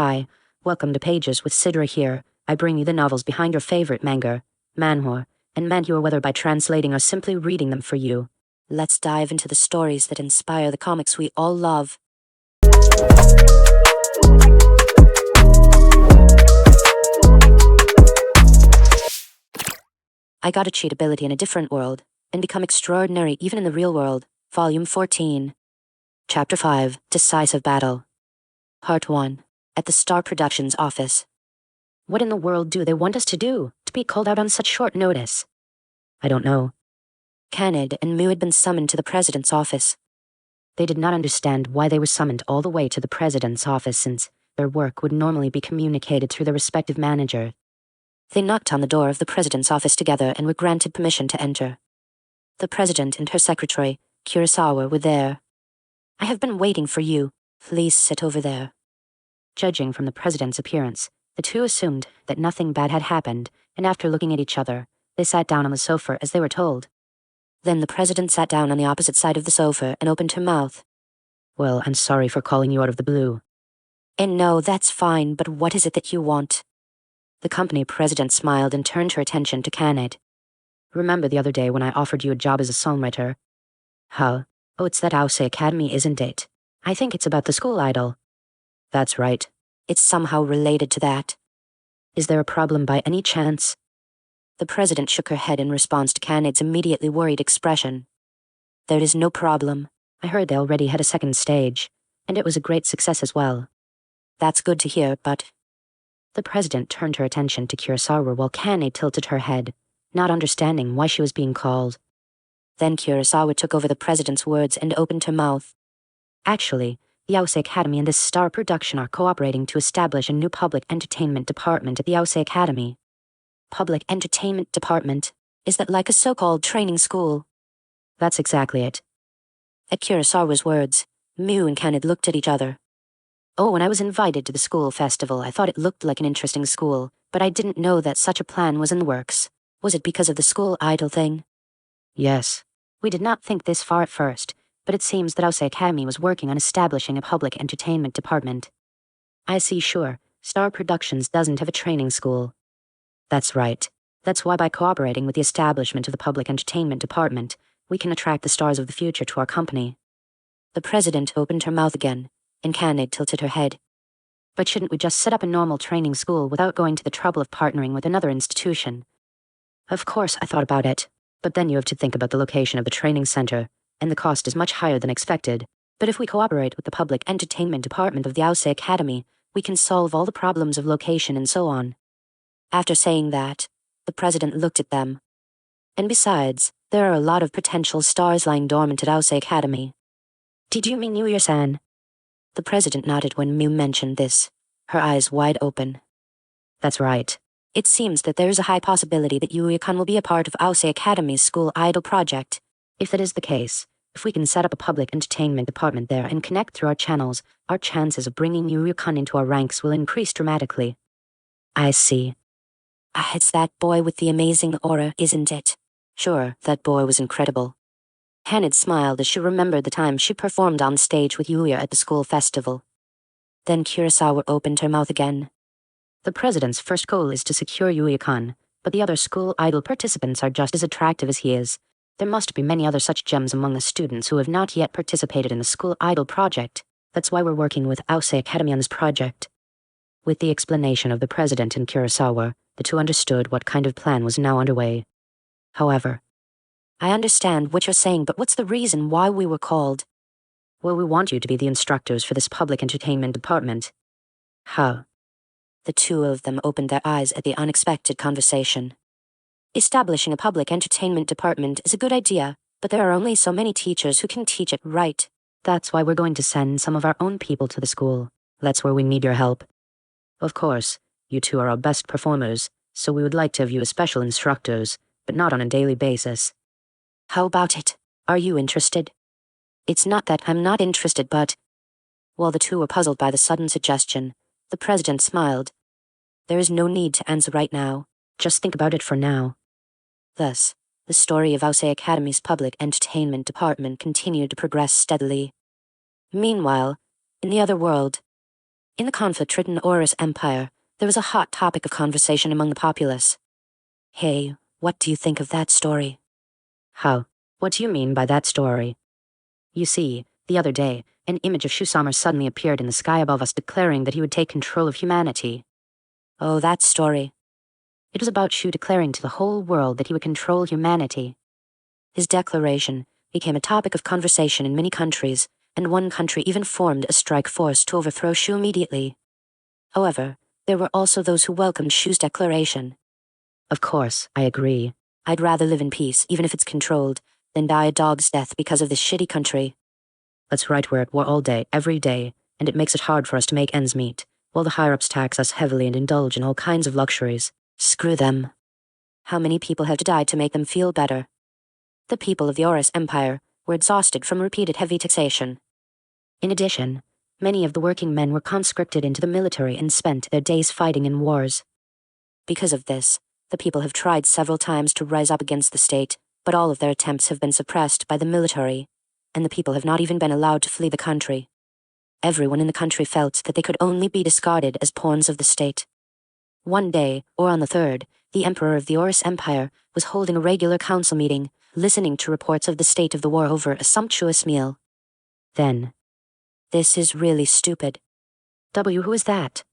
Hi, welcome to Pages with Sidra here. I bring you the novels behind your favorite manga, Manhwa, and Manhua, whether by translating or simply reading them for you. Let's dive into the stories that inspire the comics we all love. I got a cheat ability in a different world, and become extraordinary even in the real world. Volume 14. Chapter 5, Decisive Battle. Part 1. At the Star Productions office. What in the world do they want us to do, to be called out on such short notice? I don't know. Kaned and Mu had been summoned to the president's office. They did not understand why they were summoned all the way to the president's office, since their work would normally be communicated through their respective manager. They knocked on the door of the president's office together and were granted permission to enter. The president and her secretary, Kurosawa, were there. I have been waiting for you. Please sit over there. Judging from the president's appearance, the two assumed that nothing bad had happened, and after looking at each other, they sat down on the sofa as they were told. Then the president sat down on the opposite side of the sofa and opened her mouth. Well, I'm sorry for calling you out of the blue. And no, that's fine, but what is it that you want? The company president smiled and turned her attention to Kaned. Remember the other day when I offered you a job as a songwriter? Huh? Oh, it's that Ausei Academy, isn't it? I think it's about the school idol. That's right. It's somehow related to that. Is there a problem by any chance? The president shook her head in response to Kaned's immediately worried expression. There is no problem. I heard they already had a second stage, and it was a great success as well. That's good to hear, but... The president turned her attention to Kurosawa while Kaned tilted her head, not understanding why she was being called. Then Kurosawa took over the president's words and opened her mouth. Actually, the Ausei Academy and this Star Production are cooperating to establish a new public entertainment department at the Ausei Academy. Public entertainment department? Is that like a so-called training school? That's exactly it. At Kurosawa's words, Mu and Kaned looked at each other. Oh, when I was invited to the school festival, I thought it looked like an interesting school, but I didn't know that such a plan was in the works. Was it because of the school idol thing? Yes. We did not think this far at first, but it seems that Ausei Academy was working on establishing a public entertainment department. I see, sure. Star Productions doesn't have a training school. That's right. That's why by cooperating with the establishment of the public entertainment department, we can attract the stars of the future to our company. The president opened her mouth again, and Kaned tilted her head. But shouldn't we just set up a normal training school without going to the trouble of partnering with another institution? Of course, I thought about it, but then you have to think about the location of the training center, and the cost is much higher than expected. But if we cooperate with the public entertainment department of the Ausei Academy, we can solve all the problems of location and so on. After saying that, the president looked at them. And besides, there are a lot of potential stars lying dormant at Ausei Academy. Did you mean Yuya-san? The president nodded when Mu mentioned this, her eyes wide open. That's right. It seems that there is a high possibility that Yuya-kun will be a part of Ausei Academy's school idol project. If that is the case, if we can set up a public entertainment department there and connect through our channels, our chances of bringing Yuya-kun into our ranks will increase dramatically. I see. Ah, it's that boy with the amazing aura, isn't it? Sure, that boy was incredible. Kaned smiled as she remembered the time she performed on stage with Yuya at the school festival. Then Kurosawa opened her mouth again. The president's first goal is to secure Yuya-kun, but the other school idol participants are just as attractive as he is. There must be many other such gems among the students who have not yet participated in the school idol project. That's why we're working with Ausei Academy on this project. With the explanation of the president and Kurosawa, the two understood what kind of plan was now underway. However, I understand what you're saying, but what's the reason why we were called? Well, we want you to be the instructors for this public entertainment department. How? The two of them opened their eyes at the unexpected conversation. Establishing a public entertainment department is a good idea, but there are only so many teachers who can teach it right. That's why we're going to send some of our own people to the school. That's where we need your help. Of course, you two are our best performers, so we would like to have you as special instructors, but not on a daily basis. How about it? Are you interested? It's not that I'm not interested, but... While the two were puzzled by the sudden suggestion, the president smiled. There is no need to answer right now. Just think about it for now. Thus, the story of Ausei Academy's public entertainment department continued to progress steadily. Meanwhile, in the other world, In the conflict-ridden Oris Empire, there was a hot topic of conversation among the populace. Hey, what do you think of that story? How? What do you mean by that story? You see, the other day, an image of Shu-sama suddenly appeared in the sky above us declaring that he would take control of humanity. Oh, that story. It was about Shu declaring to the whole world that he would control humanity. His declaration became a topic of conversation in many countries, and one country even formed a strike force to overthrow Shu immediately. However, there were also those who welcomed Shu's declaration. Of course, I agree. I'd rather live in peace, even if it's controlled, than die a dog's death because of this shitty country. That's right, we're at war all day, every day, and it makes it hard for us to make ends meet, while the higher-ups tax us heavily and indulge in all kinds of luxuries. Screw them. How many people have to die to make them feel better? The people of the Oris Empire were exhausted from repeated heavy taxation. In addition, many of the working men were conscripted into the military and spent their days fighting in wars. Because of this, the people have tried several times to rise up against the state, but all of their attempts have been suppressed by the military, and the people have not even been allowed to flee the country. Everyone in the country felt that they could only be discarded as pawns of the state. One day, or on the 3rd, the Emperor of the Oris Empire was holding a regular council meeting, listening to reports of the state of the war over a sumptuous meal. Then, this is really stupid. Who is that?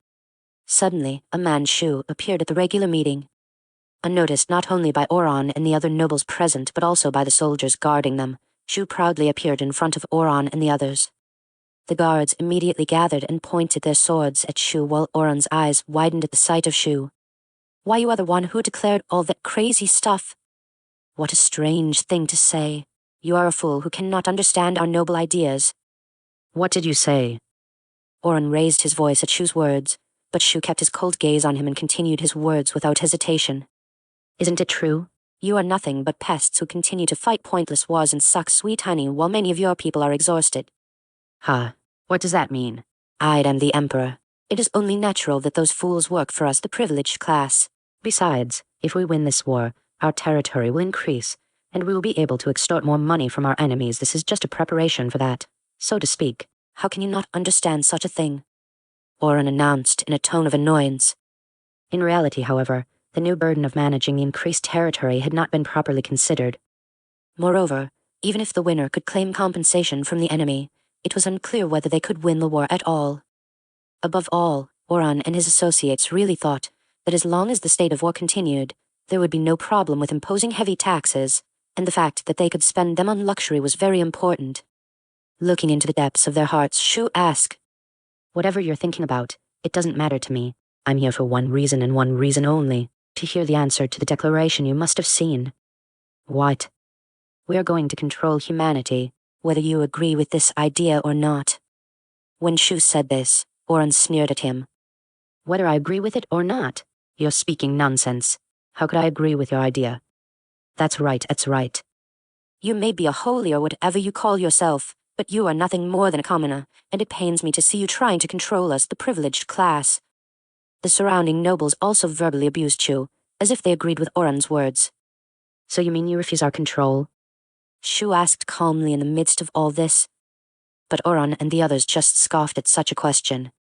Suddenly, a man Shu appeared at the regular meeting. Unnoticed not only by Oron and the other nobles present but also by the soldiers guarding them, Shu proudly appeared in front of Oron and the others. The guards immediately gathered and pointed their swords at Shu while Oron's eyes widened at the sight of Shu. Why, you are the one who declared all that crazy stuff. What a strange thing to say. You are a fool who cannot understand our noble ideas. What did you say? Oron raised his voice at Shu's words, but Shu kept his cold gaze on him and continued his words without hesitation. Isn't it true? You are nothing but pests who continue to fight pointless wars and suck sweet honey while many of your people are exhausted. Huh? What does that mean? I am the Emperor. It is only natural that those fools work for us, the privileged class. Besides, if we win this war, our territory will increase, and we will be able to extort more money from our enemies. This is just a preparation for that, so to speak. How can you not understand such a thing? Oron announced in a tone of annoyance. In reality, however, the new burden of managing the increased territory had not been properly considered. Moreover, even if the winner could claim compensation from the enemy, it was unclear whether they could win the war at all. Above all, Oron and his associates really thought that as long as the state of war continued, there would be no problem with imposing heavy taxes, and the fact that they could spend them on luxury was very important. Looking into the depths of their hearts, Shu asked, Whatever you're thinking about, it doesn't matter to me. I'm here for one reason and one reason only, to hear the answer to the declaration you must have seen. What? We are going to control humanity, whether you agree with this idea or not. When Shu said this, Oron sneered at him. Whether I agree with it or not? You're speaking nonsense. How could I agree with your idea? That's right, that's right. You may be a holy or whatever you call yourself, but you are nothing more than a commoner, and it pains me to see you trying to control us, the privileged class. The surrounding nobles also verbally abused Shu, as if they agreed with Oron's words. So you mean you refuse our control? Shu asked calmly in the midst of all this. But Oron and the others just scoffed at such a question.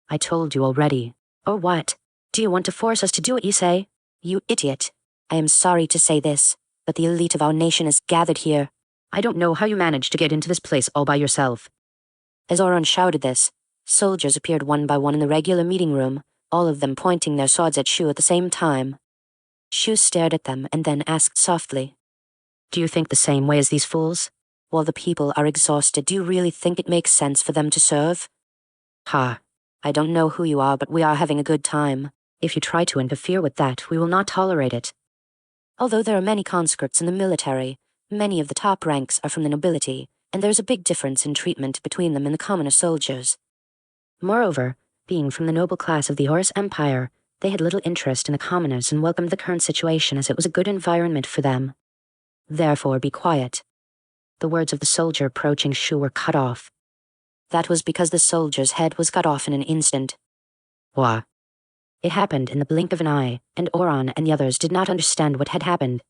I told you already. Or what? Do you want to force us to do what you say? You idiot. I am sorry to say this, but the elite of our nation is gathered here. I don't know how you managed to get into this place all by yourself. As Oron shouted this, soldiers appeared one by one in the regular meeting room, all of them pointing their swords at Shu at the same time. Shu stared at them and then asked softly, Do you think the same way as these fools? While the people are exhausted, do you really think it makes sense for them to serve? Ha! I don't know who you are, but we are having a good time. If you try to interfere with that, we will not tolerate it. Although there are many conscripts in the military, many of the top ranks are from the nobility, and there is a big difference in treatment between them and the commoner soldiers. Moreover, being from the noble class of the Oris Empire, they had little interest in the commoners and welcomed the current situation as it was a good environment for them. Therefore, be quiet. The words of the soldier approaching Shu were cut off. That was because the soldier's head was cut off in an instant. What? It happened in the blink of an eye, and Oron and the others did not understand what had happened.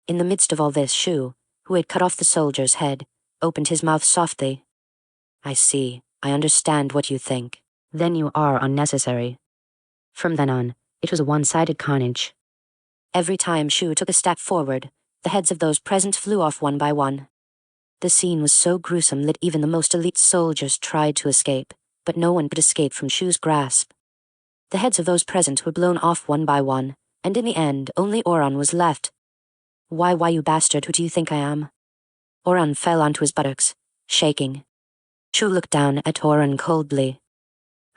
In the midst of all this, Shu, who had cut off the soldier's head, opened his mouth softly. I see. I understand what you think. Then you are unnecessary. From then on, it was a one-sided carnage. Every time Shu took a step forward, the heads of those present flew off one by one. The scene was so gruesome that even the most elite soldiers tried to escape, but no one could escape from Shu's grasp. The heads of those present were blown off one by one, and in the end only Oran was left. Why, you bastard, who do you think I am? Oran fell onto his buttocks, shaking. Shu looked down at Oran coldly.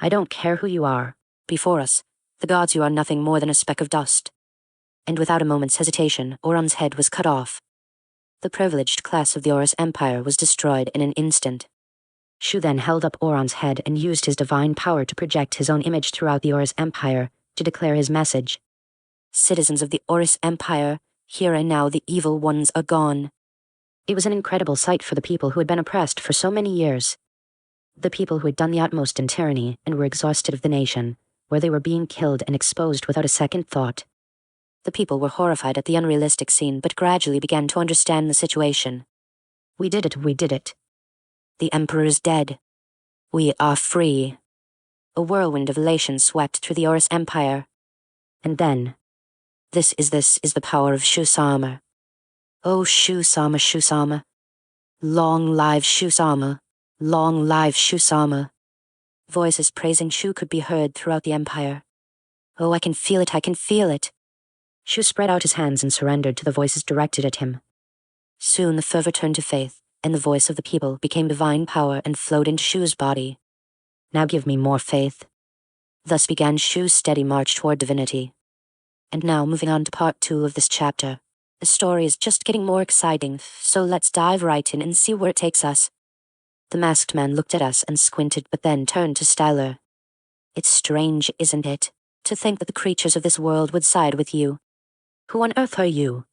I don't care who you are. Before us, the gods, you are nothing more than a speck of dust. And without a moment's hesitation, Oran's head was cut off. The privileged class of the Horus Empire was destroyed in an instant. Shu then held up Oran's head and used his divine power to project his own image throughout the Horus Empire to declare his message. Citizens of the Horus Empire, here and now the evil ones are gone. It was an incredible sight for the people who had been oppressed for so many years. The people who had done the utmost in tyranny and were exhausted of the nation, where they were being killed and exposed without a second thought. The people were horrified at the unrealistic scene, but gradually began to understand the situation. We did it. The Emperor is dead. We are free. A whirlwind of elation swept through the Horus Empire. And then, this is the power of Shu-sama. Oh, Shu-sama, Shu-sama. Long live Shu-sama. Long live Shu-sama. Voices praising Shu could be heard throughout the empire. Oh, I can feel it. Shu spread out his hands and surrendered to the voices directed at him. Soon the fervor turned to faith, and the voice of the people became divine power and flowed into Shu's body. Now give me more faith. Thus began Shu's steady march toward divinity. And now, moving on to part 2 of this chapter. The story is just getting more exciting, so let's dive right in and see where it takes us. The masked man looked at us and squinted, but then turned to Styler. It's strange, isn't it, to think that the creatures of this world would side with you. Who on earth are you?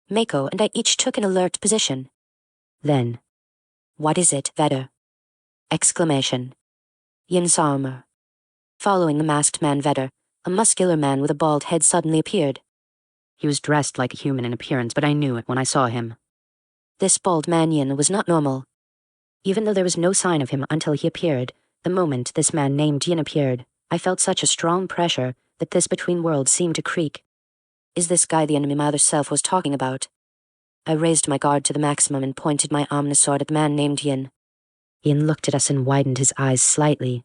Mako and I each took an alert position. Then, what is it, Vedder? Exclamation. Yin saw armor. Following the masked man Vedder, a muscular man with a bald head suddenly appeared. He was dressed like a human in appearance, but I knew it when I saw him. This bald man Yin was not normal. Even though there was no sign of him until he appeared, the moment this man named Yin appeared, I felt such a strong pressure that this between worlds seemed to creak. Is this guy the enemy my other self was talking about? I raised my guard to the maximum and pointed my omnisword at the man named Yin. Yin looked at us and widened his eyes slightly.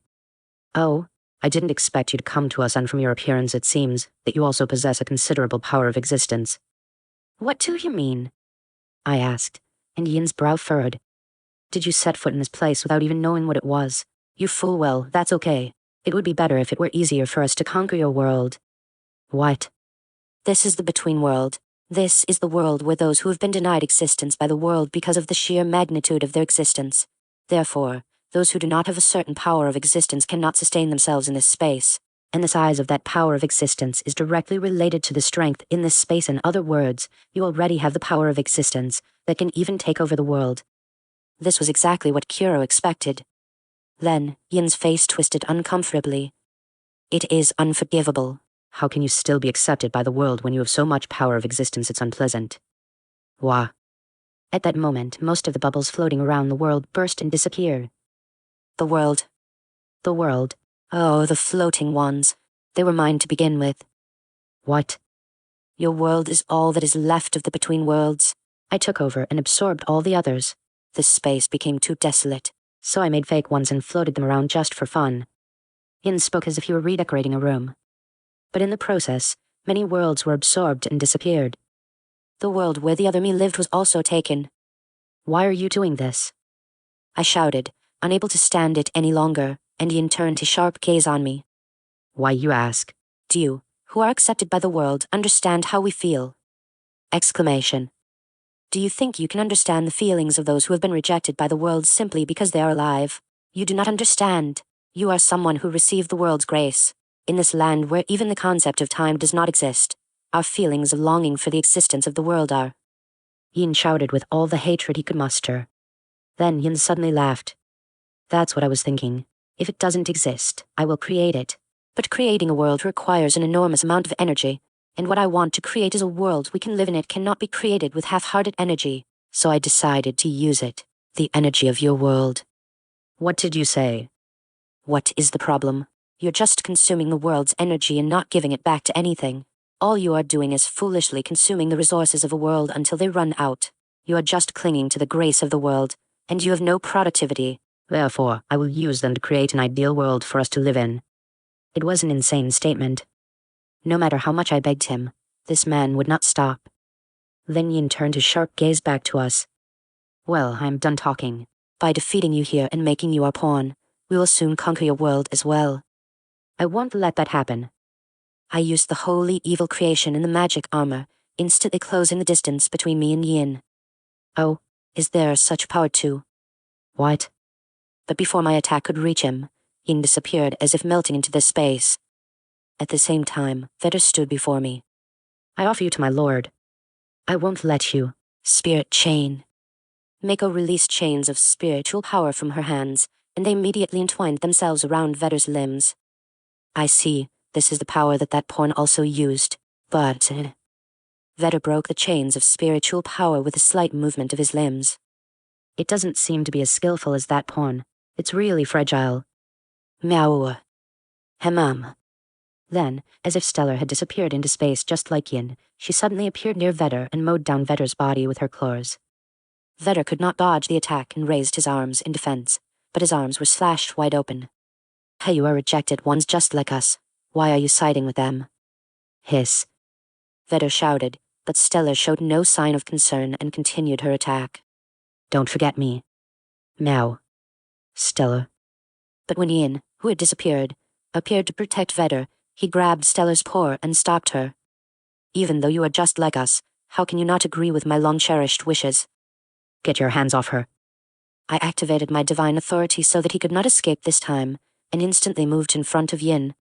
Oh, I didn't expect you to come to us, and from your appearance it seems that you also possess a considerable power of existence. What do you mean? I asked, and Yin's brow furrowed. Did you set foot in this place without even knowing what it was? You fool, well, that's okay. It would be better if it were easier for us to conquer your world. What? This is the between world. This is the world where those who have been denied existence by the world because of the sheer magnitude of their existence. Therefore, those who do not have a certain power of existence cannot sustain themselves in this space, and the size of that power of existence is directly related to the strength in this space. In other words, you already have the power of existence that can even take over the world. This was exactly what Kuro expected. Then, Yin's face twisted uncomfortably. It is unforgivable. How can you still be accepted by the world when you have so much power of existence it's unpleasant? Wah. At that moment, most of the bubbles floating around the world burst and disappeared. The world. Oh, the floating ones. They were mine to begin with. What? Your world is all that is left of the between worlds. I took over and absorbed all the others. This space became too desolate, so I made fake ones and floated them around just for fun. Yin spoke as if he were redecorating a room. But in the process, many worlds were absorbed and disappeared. The world where the other me lived was also taken. Why are you doing this? I shouted, unable to stand it any longer, and Yin turned his sharp gaze on me. Why, you ask? Do you, who are accepted by the world, understand how we feel? Exclamation. Do you think you can understand the feelings of those who have been rejected by the world simply because they are alive? You do not understand. You are someone who received the world's grace. In this land where even the concept of time does not exist, our feelings of longing for the existence of the world are. Yin shouted with all the hatred he could muster. Then Yin suddenly laughed. That's what I was thinking. If it doesn't exist, I will create it. But creating a world requires an enormous amount of energy, and what I want to create is a world we can live in. It cannot be created with half-hearted energy, so I decided to use it, the energy of your world. What did you say? What is the problem? You're just consuming the world's energy and not giving it back to anything. All you are doing is foolishly consuming the resources of a world until they run out. You are just clinging to the grace of the world, and you have no productivity. Therefore, I will use them to create an ideal world for us to live in. It was an insane statement. No matter how much I begged him, this man would not stop. Then Yin turned his sharp gaze back to us. Well, I am done talking. By defeating you here and making you our pawn, we will soon conquer your world as well. I won't let that happen. I used the holy evil creation in the magic armor, instantly closing the distance between me and Yin. Oh, is there such power too? What? But before my attack could reach him, Yin disappeared as if melting into this space. At the same time, Vedder stood before me. I offer you to my lord. I won't let you. Spirit chain. Mako released chains of spiritual power from her hands, and they immediately entwined themselves around Vedder's limbs. I see, this is the power that pawn also used, but... Vedder broke the chains of spiritual power with a slight movement of his limbs. It doesn't seem to be as skillful as that pawn. It's really fragile. Meow. Hemam. Then, as if Stellar had disappeared into space just like Yin, she suddenly appeared near Vedder and mowed down Vedder's body with her claws. Vedder could not dodge the attack and raised his arms in defense, but his arms were slashed wide open. Hey, you are rejected ones just like us. Why are you siding with them? Hiss. Vedder shouted, but Stellar showed no sign of concern and continued her attack. Don't forget me. Meow. Stellar. But when Yin, who had disappeared, appeared to protect Vedder, he grabbed Stellar's paw and stopped her. Even though you are just like us, how can you not agree with my long-cherished wishes? Get your hands off her. I activated my divine authority so that he could not escape this time, and instantly moved in front of Yin.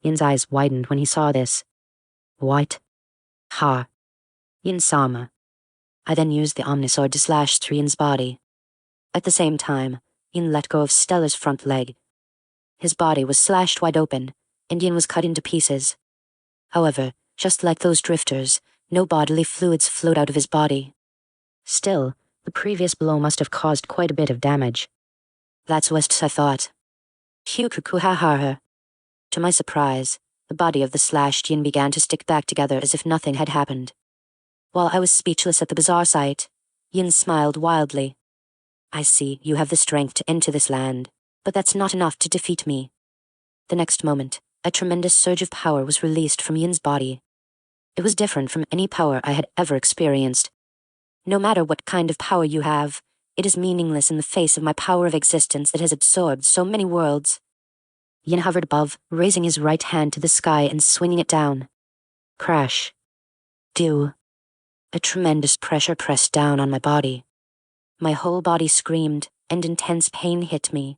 Yin's eyes widened when he saw this. What? Ha. Yin sama. I then used the Omnisword to slash through Yin's body. At the same time, Yin let go of Stellar's front leg. His body was slashed wide open, and Yin was cut into pieces. However, just like those drifters, no bodily fluids flowed out of his body. Still, the previous blow must have caused quite a bit of damage. That's what I thought. Hukukuhaha. To my surprise, the body of the slashed Yin began to stick back together as if nothing had happened. While I was speechless at the bizarre sight, Yin smiled wildly. I see you have the strength to enter this land, but that's not enough to defeat me. The next moment, a tremendous surge of power was released from Yin's body. It was different from any power I had ever experienced. No matter what kind of power you have, it is meaningless in the face of my power of existence that has absorbed so many worlds. Yin hovered above, raising his right hand to the sky and swinging it down. Crash. Do. A tremendous pressure pressed down on my body. My whole body screamed, and intense pain hit me.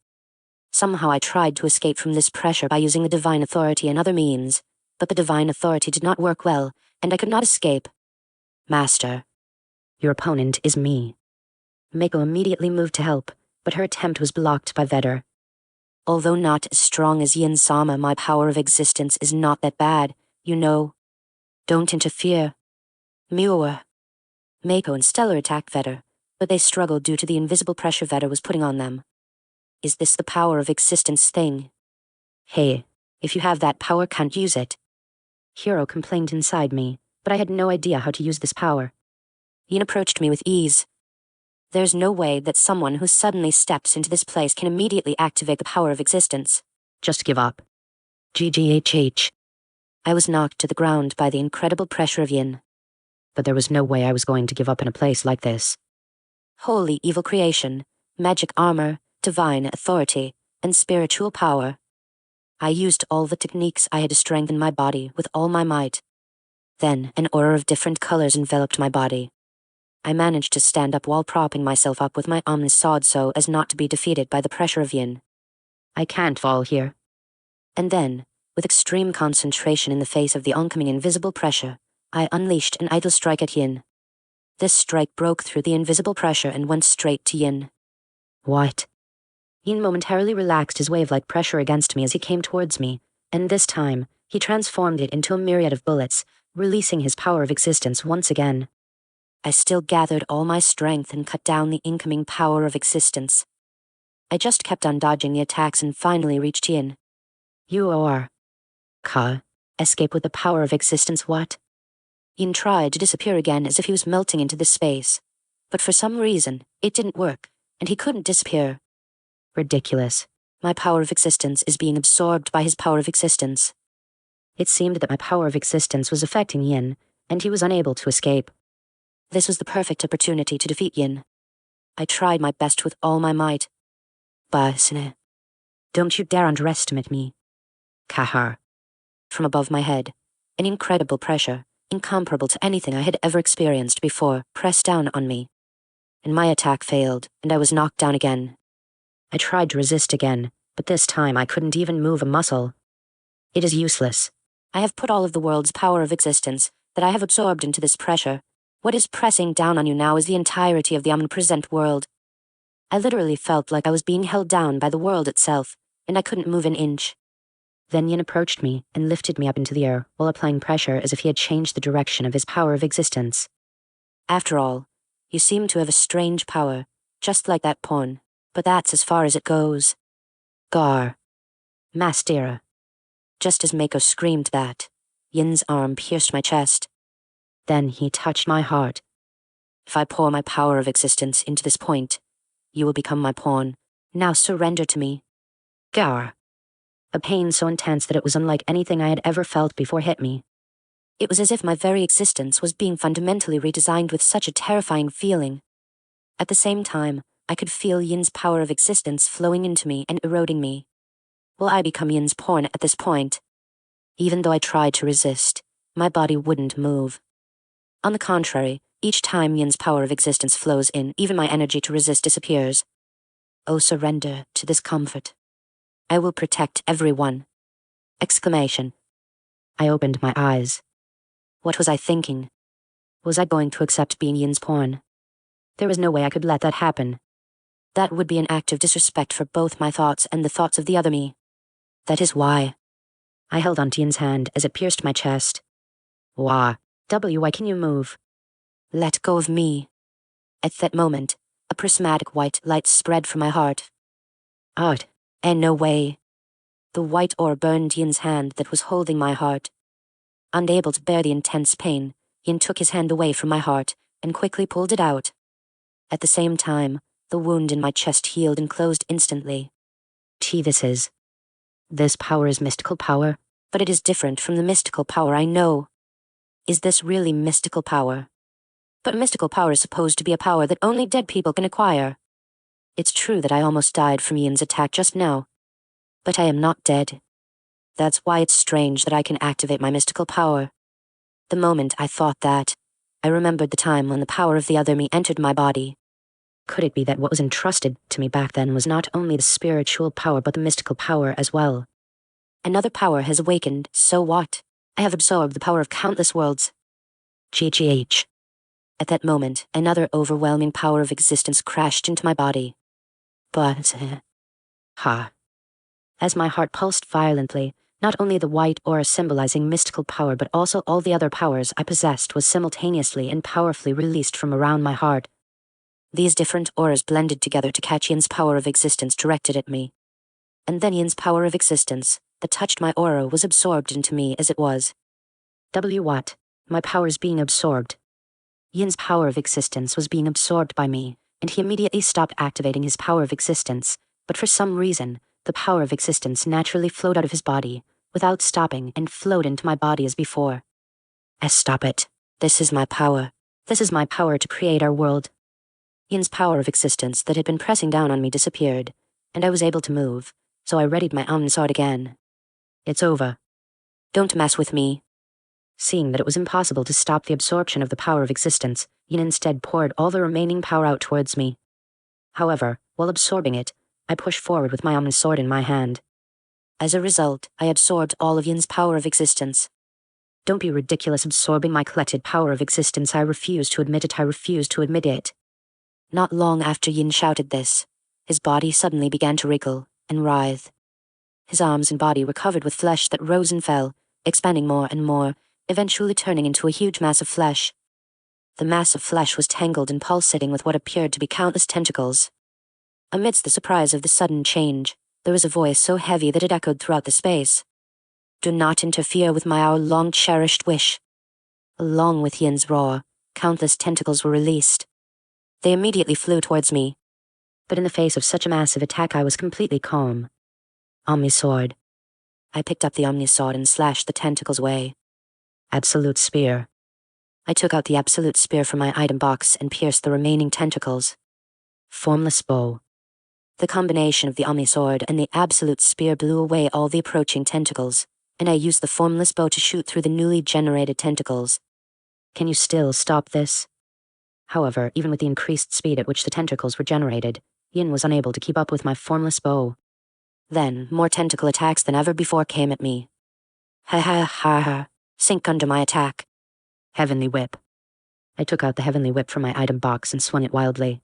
Somehow I tried to escape from this pressure by using the divine authority and other means, but the divine authority did not work well, and I could not escape. Master. Your opponent is me. Mako immediately moved to help, but her attempt was blocked by Vedder. Although not as strong as Yin Sama, my power of existence is not that bad, you know. Don't interfere. Miwa. Mako and Stellar attacked Vedder, but they struggled due to the invisible pressure Vedder was putting on them. Is this the power of existence thing? Hey, if you have that power, can't use it. Hero complained inside me, but I had no idea how to use this power. Yin approached me with ease. There's no way that someone who suddenly steps into this place can immediately activate the power of existence. Just give up. GGHH. I was knocked to the ground by the incredible pressure of Yin. But there was no way I was going to give up in a place like this. Holy evil creation, magic armor, divine authority, and spiritual power. I used all the techniques I had to strengthen my body with all my might. Then an aura of different colors enveloped my body. I managed to stand up while propping myself up with my Omnisword so as not to be defeated by the pressure of Yin. I can't fall here. And then, with extreme concentration in the face of the oncoming invisible pressure, I unleashed an idle strike at Yin. This strike broke through the invisible pressure and went straight to Yin. What? Yin momentarily relaxed his wave-like pressure against me as he came towards me, and this time, he transformed it into a myriad of bullets, releasing his power of existence once again. I still gathered all my strength and cut down the incoming power of existence. I just kept on dodging the attacks and finally reached Yin. You are... Escape with the power of existence, what? Yin tried to disappear again as if he was melting into this space. But for some reason, it didn't work, and he couldn't disappear. Ridiculous. My power of existence is being absorbed by his power of existence. It seemed that my power of existence was affecting Yin, and he was unable to escape. This was the perfect opportunity to defeat Yin. I tried my best with all my might. Basne. Don't you dare underestimate me. Kahar. From above my head, an incredible pressure, incomparable to anything I had ever experienced before, pressed down on me. And my attack failed, and I was knocked down again. I tried to resist again, but this time I couldn't even move a muscle. It is useless. I have put all of the world's power of existence that I have absorbed into this pressure. What is pressing down on you now is the entirety of the omnipresent world. I literally felt like I was being held down by the world itself, and I couldn't move an inch. Then Yin approached me and lifted me up into the air while applying pressure as if he had changed the direction of his power of existence. After all, you seem to have a strange power, just like that pawn, but that's as far as it goes. Gar. Mastera. Just as Mako screamed that, Yin's arm pierced my chest. Then he touched my heart. If I pour my power of existence into this point, you will become my pawn. Now surrender to me. Gar. A pain so intense that it was unlike anything I had ever felt before hit me. It was as if my very existence was being fundamentally redesigned with such a terrifying feeling. At the same time, I could feel Yin's power of existence flowing into me and eroding me. Will I become Yin's pawn at this point? Even though I tried to resist, my body wouldn't move. On the contrary, each time Yin's power of existence flows in, even my energy to resist disappears. Oh, surrender to this comfort. I will protect everyone. Exclamation. I opened my eyes. What was I thinking? Was I going to accept being Yin's pawn? There was no way I could let that happen. That would be an act of disrespect for both my thoughts and the thoughts of the other me. That is why. I held onto Yin's hand as it pierced my chest. Why can you move? Let go of me. At that moment, a prismatic white light spread from my heart. Art, and no way. The white ore burned Yin's hand that was holding my heart. Unable to bear the intense pain, Yin took his hand away from my heart and quickly pulled it out. At the same time, the wound in my chest healed and closed instantly. This power is mystical power, but it is different from the mystical power I know. Is this really mystical power? But mystical power is supposed to be a power that only dead people can acquire. It's true that I almost died from Yin's attack just now, but I am not dead. That's why it's strange that I can activate my mystical power. The moment I thought that, I remembered the time when the power of the other me entered my body. Could it be that what was entrusted to me back then was not only the spiritual power but the mystical power as well? Another power has awakened, so what? I have absorbed the power of countless worlds. GGH. At that moment, another overwhelming power of existence crashed into my body. But, As my heart pulsed violently, not only the white aura symbolizing mystical power but also all the other powers I possessed was simultaneously and powerfully released from around my heart. These different auras blended together to catch Yin's power of existence directed at me. And then Yin's power of existence, that touched my aura, was absorbed into me as it was. What? My power is being absorbed. Yin's power of existence was being absorbed by me, and he immediately stopped activating his power of existence, but for some reason, the power of existence naturally flowed out of his body, without stopping, and flowed into my body as before. Stop it. This is my power. This is my power to create our world. Yin's power of existence that had been pressing down on me disappeared, and I was able to move, so I readied my sword again. It's over. Don't mess with me. Seeing that it was impossible to stop the absorption of the power of existence, Yin instead poured all the remaining power out towards me. However, while absorbing it, I pushed forward with my sword in my hand. As a result, I absorbed all of Yin's power of existence. Don't be ridiculous absorbing my collected power of existence. I refuse to admit it. I refuse to admit it. Not long after Yin shouted this, his body suddenly began to wriggle and writhe. His arms and body were covered with flesh that rose and fell, expanding more and more, eventually turning into a huge mass of flesh. The mass of flesh was tangled and pulsating with what appeared to be countless tentacles. Amidst the surprise of the sudden change, there was a voice so heavy that it echoed throughout the space. Do not interfere with my hour-long cherished wish. Along with Yin's roar, countless tentacles were released. They immediately flew towards me. But in the face of such a massive attack, I was completely calm. Omnisword. I picked up the Omnisword and slashed the tentacles away. Absolute Spear. I took out the Absolute Spear from my item box and pierced the remaining tentacles. Formless Bow. The combination of the Omnisword and the Absolute Spear blew away all the approaching tentacles, and I used the Formless Bow to shoot through the newly generated tentacles. Can you still stop this? However, even with the increased speed at which the tentacles were generated, Yin was unable to keep up with my Formless Bow. Then, more tentacle attacks than ever before came at me. Ha ha ha ha. Sink under my attack. Heavenly Whip. I took out the Heavenly Whip from my item box and swung it wildly.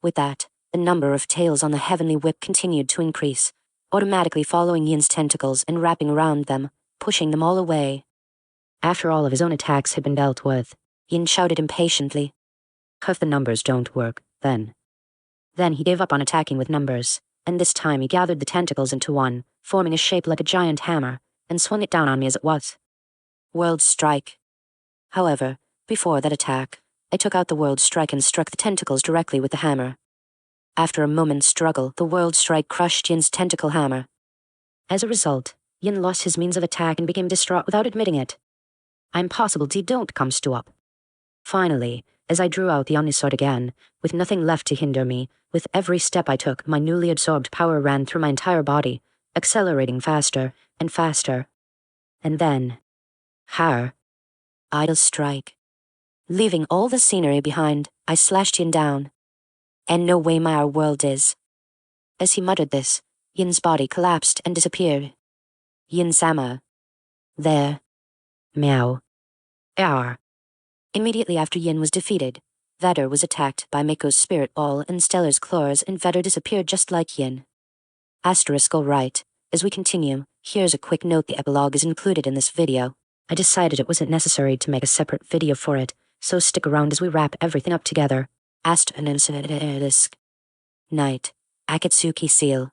With that, the number of tails on the Heavenly Whip continued to increase, automatically following Yin's tentacles and wrapping around them, pushing them all away. After all of his own attacks had been dealt with, Yin shouted impatiently. If the numbers don't work, then he gave up on attacking with numbers, and this time he gathered the tentacles into one, forming a shape like a giant hammer, and swung it down on me as it was. World Strike. However, before that attack, I took out the World Strike and struck the tentacles directly with the hammer. After a moment's struggle, the World Strike crushed Yin's tentacle hammer. As a result, Yin lost his means of attack and became distraught without admitting it. I'm possible don't come stew up. Finally, as I drew out the Omnisword again, with nothing left to hinder me, with every step I took, my newly absorbed power ran through my entire body, accelerating faster and faster. And then, Idle Strike. Leaving all the scenery behind, I slashed Yin down. And no way my world is. As he muttered this, Yin's body collapsed and disappeared. Yin-sama. There. Meow. Arr. Immediately after Yin was defeated, Vedder was attacked by Mako's Spirit Ball and Stellar's claws, and Vedder disappeared just like Yin. Asterisk all right. As we continue, here's a quick note: the epilogue is included in this video. I decided it wasn't necessary to make a separate video for it, so stick around as we wrap everything up together. Asterisk. Night. Akatsuki Seal.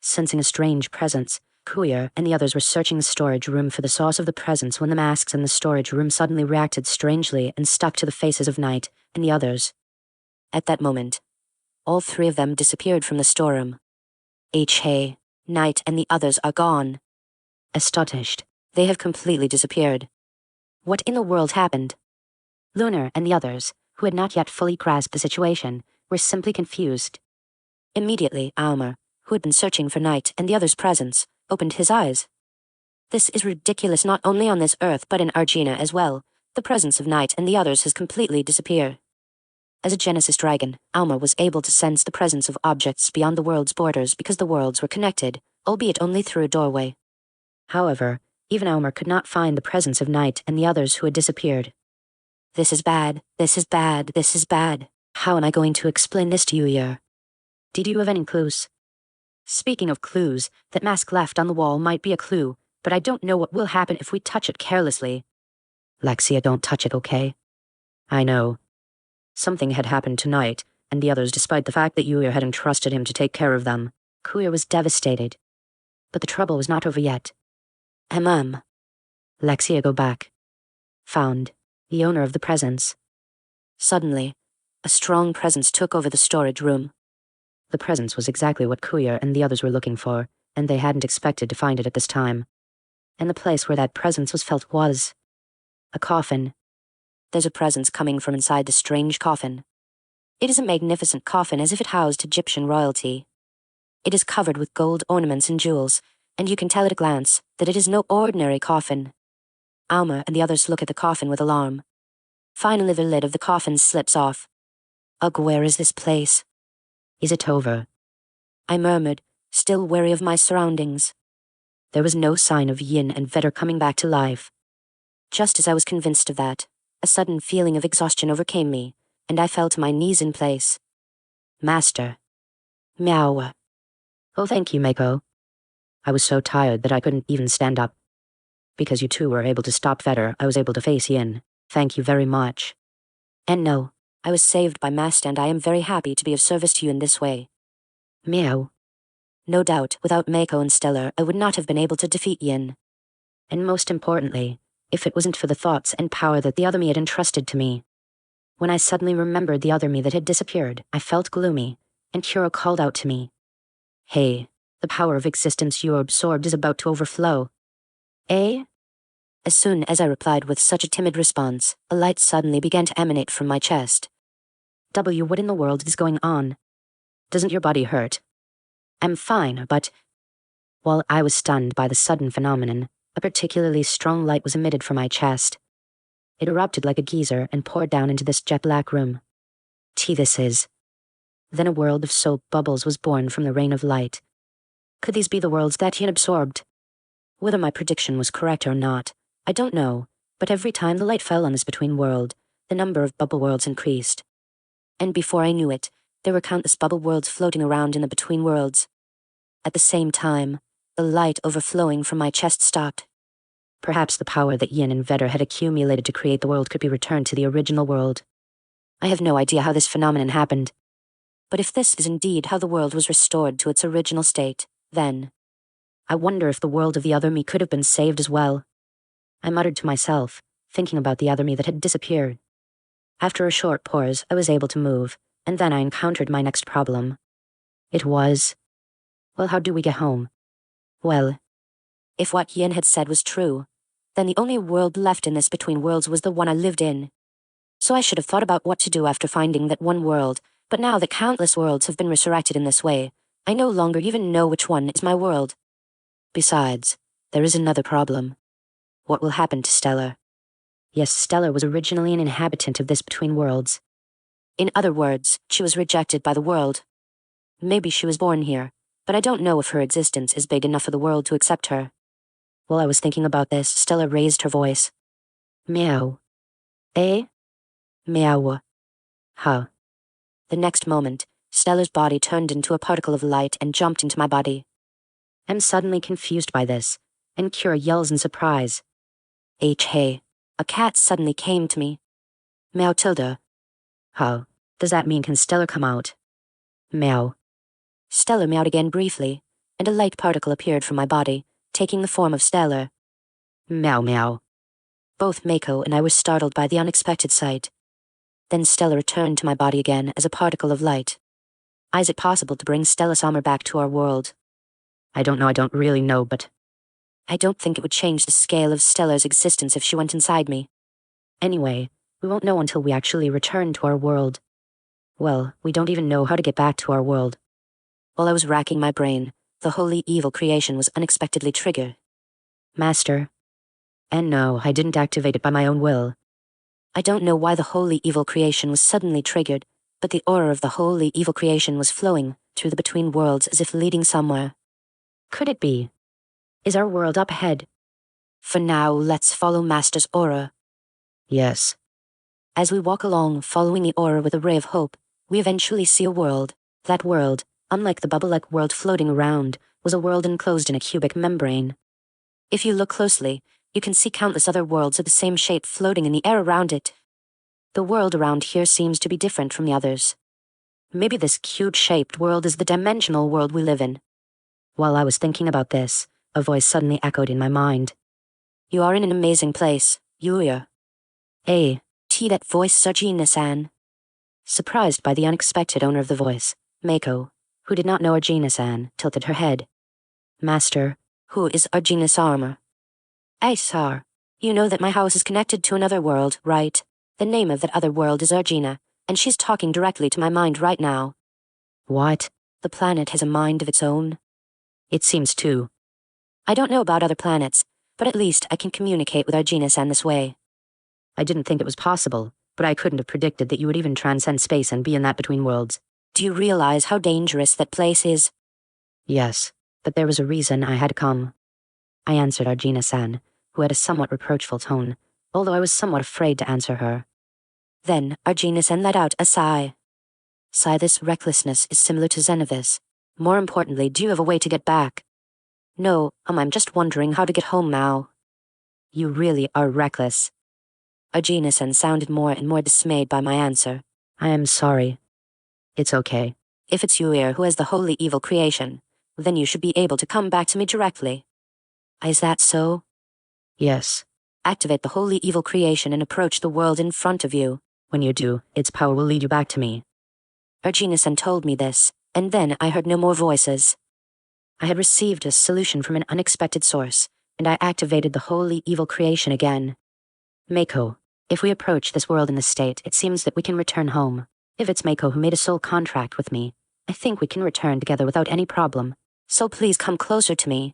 Sensing a strange presence, Kuya and the others were searching the storage room for the source of the presence when the masks in the storage room suddenly reacted strangely and stuck to the faces of Night and the others. At that moment, all three of them disappeared from the storeroom. Hey, Night and the others are gone. Astonished, they have completely disappeared. What in the world happened? Lunar and the others, who had not yet fully grasped the situation, were simply confused. Immediately, Almer, who had been searching for Night and the others' presence, opened his eyes. This is ridiculous. Not only on this earth but in Argena as well. The presence of Night and the others has completely disappeared. As a Genesis dragon, Alma was able to sense the presence of objects beyond the world's borders because the worlds were connected, albeit only through a doorway. However, even Alma could not find the presence of Night and the others who had disappeared. This is bad. This is bad. This is bad. How am I going to explain this to you here? Did you have any clues? Speaking of clues, that mask left on the wall might be a clue, but I don't know what will happen if we touch it carelessly. Lexia, don't touch it, okay? I know. Something had happened tonight, and the others, despite the fact that Yuya had entrusted him to take care of them. Kuya was devastated. But the trouble was not over yet. Lexia, go back. Found. The owner of the presence. Suddenly, a strong presence took over the storage room. The presence was exactly what Kuya and the others were looking for, and they hadn't expected to find it at this time. And the place where that presence was felt was a coffin. There's a presence coming from inside the strange coffin. It is a magnificent coffin, as if it housed Egyptian royalty. It is covered with gold ornaments and jewels, and you can tell at a glance that it is no ordinary coffin. Alma and the others look at the coffin with alarm. Finally, the lid of the coffin slips off. Ugh, where is this place? Is it over? I murmured, still wary of my surroundings. There was no sign of Yin and Vedder coming back to life. Just as I was convinced of that, a sudden feeling of exhaustion overcame me, and I fell to my knees in place. Master. Meow. Oh, thank you, Mako. I was so tired that I couldn't even stand up. Because you two were able to stop Vedder, I was able to face Yin. Thank you very much. And no, I was saved by Master, and I am very happy to be of service to you in this way. Meow. No doubt, without Mako and Stellar, I would not have been able to defeat Yin. And most importantly, if it wasn't for the thoughts and power that the other me had entrusted to me. When I suddenly remembered the other me that had disappeared, I felt gloomy, and Kuro called out to me. Hey, the power of existence you absorbed is about to overflow. Eh? As soon as I replied with such a timid response, a light suddenly began to emanate from my chest. What in the world is going on? Doesn't your body hurt? I'm fine, but... While I was stunned by the sudden phenomenon, a particularly strong light was emitted from my chest. It erupted like a geyser and poured down into this jet-black room. This is... Then a world of soap bubbles was born from the rain of light. Could these be the worlds that he had absorbed? Whether my prediction was correct or not, I don't know, but every time the light fell on this between world, the number of bubble worlds increased. And before I knew it, there were countless bubble worlds floating around in the between worlds. At the same time, the light overflowing from my chest stopped. Perhaps the power that Yin and Vedder had accumulated to create the world could be returned to the original world. I have no idea how this phenomenon happened. But if this is indeed how the world was restored to its original state, then... I wonder if the world of the other me could have been saved as well. I muttered to myself, thinking about the other me that had disappeared. After a short pause, I was able to move, and then I encountered my next problem. It was... Well, how do we get home? Well, if what Yin had said was true, then the only world left in this between worlds was the one I lived in. So I should have thought about what to do after finding that one world, but now that countless worlds have been resurrected in this way, I no longer even know which one is my world. Besides, there is another problem. What will happen to Stellar? Yes, Stellar was originally an inhabitant of this between worlds. In other words, she was rejected by the world. Maybe she was born here, but I don't know if her existence is big enough for the world to accept her. While I was thinking about this, Stella raised her voice. Meow. Eh? Meow. Huh. The next moment, Stella's body turned into a particle of light and jumped into my body. I'm suddenly confused by this, and Kira yells in surprise. Hey, a cat suddenly came to me. Meow tilde. How? Does that mean can Stellar come out? Meow. Stellar meowed again briefly, and a light particle appeared from my body, taking the form of Stellar. Meow meow. Both Mako and I were startled by the unexpected sight. Then Stellar returned to my body again as a particle of light. Is it possible to bring Stella's armor back to our world? I don't really know, but... I don't think it would change the scale of Stellar's existence if she went inside me. Anyway, we won't know until we actually return to our world. Well, we don't even know how to get back to our world. While I was racking my brain, the holy evil creation was unexpectedly triggered. Master. And no, I didn't activate it by my own will. I don't know why the holy evil creation was suddenly triggered, but the aura of the holy evil creation was flowing through the between worlds as if leading somewhere. Could it be? Is our world up ahead? For now, let's follow Master's aura. Yes. As we walk along, following the aura with a ray of hope, we eventually see a world. That world, unlike the bubble-like world floating around, was a world enclosed in a cubic membrane. If you look closely, you can see countless other worlds of the same shape floating in the air around it. The world around here seems to be different from the others. Maybe this cube-shaped world is the dimensional world we live in. While I was thinking about this, a voice suddenly echoed in my mind. You are in an amazing place, Yuya. Hey, that voice Arjuna-san. Surprised by the unexpected owner of the voice, Mako, who did not know Arjuna-san, tilted her head. Master, who is Arjuna-sama? Sir, you know that my house is connected to another world, right? The name of that other world is Arjuna, and she's talking directly to my mind right now. What? The planet has a mind of its own? It seems to. I don't know about other planets, but at least I can communicate with Arjuna-san this way. I didn't think it was possible, but I couldn't have predicted that you would even transcend space and be in that between worlds. Do you realize how dangerous that place is? Yes, but there was a reason I had come. I answered Arjuna-san, who had a somewhat reproachful tone, although I was somewhat afraid to answer her. Then Arjuna-san let out a sigh. Sigh, this recklessness is similar to Xenovis. More importantly, do you have a way to get back? No, I'm just wondering how to get home now. You really are reckless. Arjuna-san sounded more and more dismayed by my answer. I am sorry. It's okay. If it's you here who has the holy evil creation, then you should be able to come back to me directly. Is that so? Yes. Activate the holy evil creation and approach the world in front of you. When you do, its power will lead you back to me. Urgina-san told me this, and then I heard no more voices. I had received a solution from an unexpected source, and I activated the holy evil creation again. Mako, if we approach this world in this state, it seems that we can return home. If it's Mako who made a soul contract with me, I think we can return together without any problem. So please come closer to me.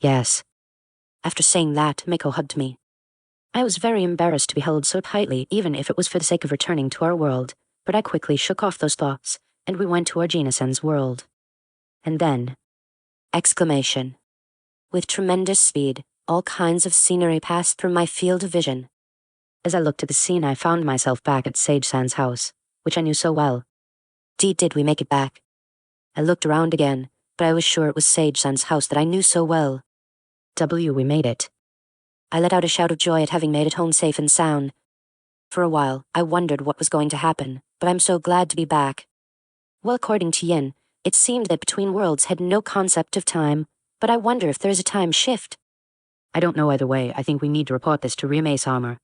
Yes. After saying that, Mako hugged me. I was very embarrassed to be held so tightly, even if it was for the sake of returning to our world, but I quickly shook off those thoughts, and we went to Urgina-san's world. And then... Exclamation. With tremendous speed, all kinds of scenery passed through my field of vision. As I looked at the scene, I found myself back at Sage-san's house, which I knew so well. Did we make it back? I looked around again, but I was sure it was Sage-san's house that I knew so well. We made it. I let out a shout of joy at having made it home safe and sound. For a while, I wondered what was going to happen, but I'm so glad to be back. Well, according to Yin, it seemed that Between Worlds had no concept of time, but I wonder if there is a time shift. I don't know either way. I think we need to report this to Rimae-sama.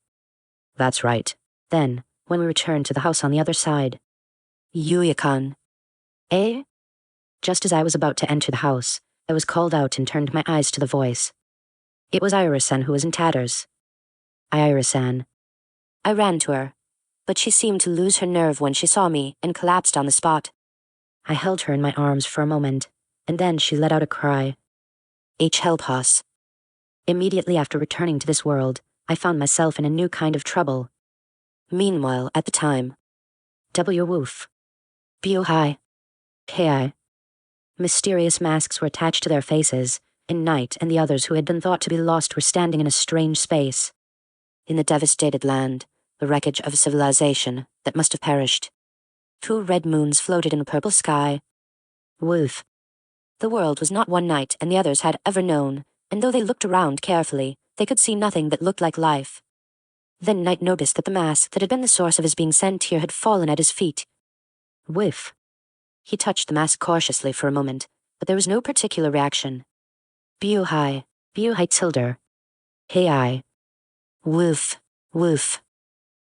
That's right. Then, when we returned to the house on the other side... Yuya-kan. Eh? Just as I was about to enter the house, I was called out and turned my eyes to the voice. It was Iris-san who was in tatters. Iris-san. I ran to her, but she seemed to lose her nerve when she saw me and collapsed on the spot. I held her in my arms for a moment, and then she let out a cry. Help us. Immediately after returning to this world, I found myself in a new kind of trouble. Meanwhile, at the time... Woof. Buhai. Ki. Mysterious masks were attached to their faces, and Knight and the others who had been thought to be lost were standing in a strange space. In the devastated land, the wreckage of a civilization that must have perished. 2 red moons floated in the purple sky. Woof. The world was not one Knight and the others had ever known, and though they looked around carefully, they could see nothing that looked like life. Then Knight noticed that the mask that had been the source of his being sent here had fallen at his feet. Whiff. He touched the mask cautiously for a moment, but there was no particular reaction. Buhai tilder. Hei. Woof. Woof.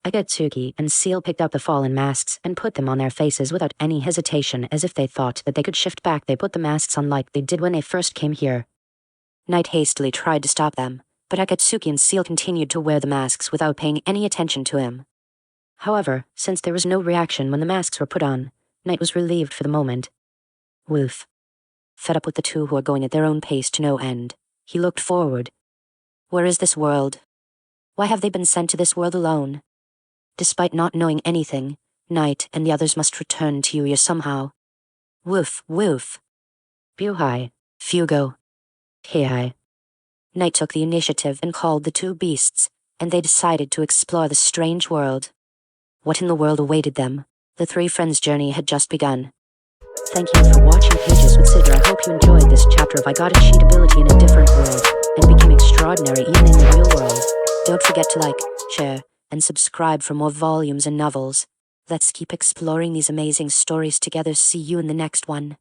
Akatsuki and Seal picked up the fallen masks and put them on their faces without any hesitation, as if they thought that they could shift back. They put the masks on like they did when they first came here. Knight hastily tried to stop them, but Akatsuki and Seal continued to wear the masks without paying any attention to him. However, since there was no reaction when the masks were put on, Knight was relieved for the moment. Woof. Fed up with the 2 who were going at their own pace to no end, he looked forward. Where is this world? Why have they been sent to this world alone? Despite not knowing anything, Knight and the others must return to Yuya somehow. Woof, woof. Buhai, Fugo. Hei. Knight took the initiative and called the 2 beasts, and they decided to explore the strange world. What in the world awaited them? The 3 friends' journey had just begun. Thank you for watching Pages with Sidra. I hope you enjoyed this chapter of I got a cheat ability in a different world, and became extraordinary even in the real world. Don't forget to like, share, and subscribe for more volumes and novels. Let's keep exploring these amazing stories together. See you in the next one.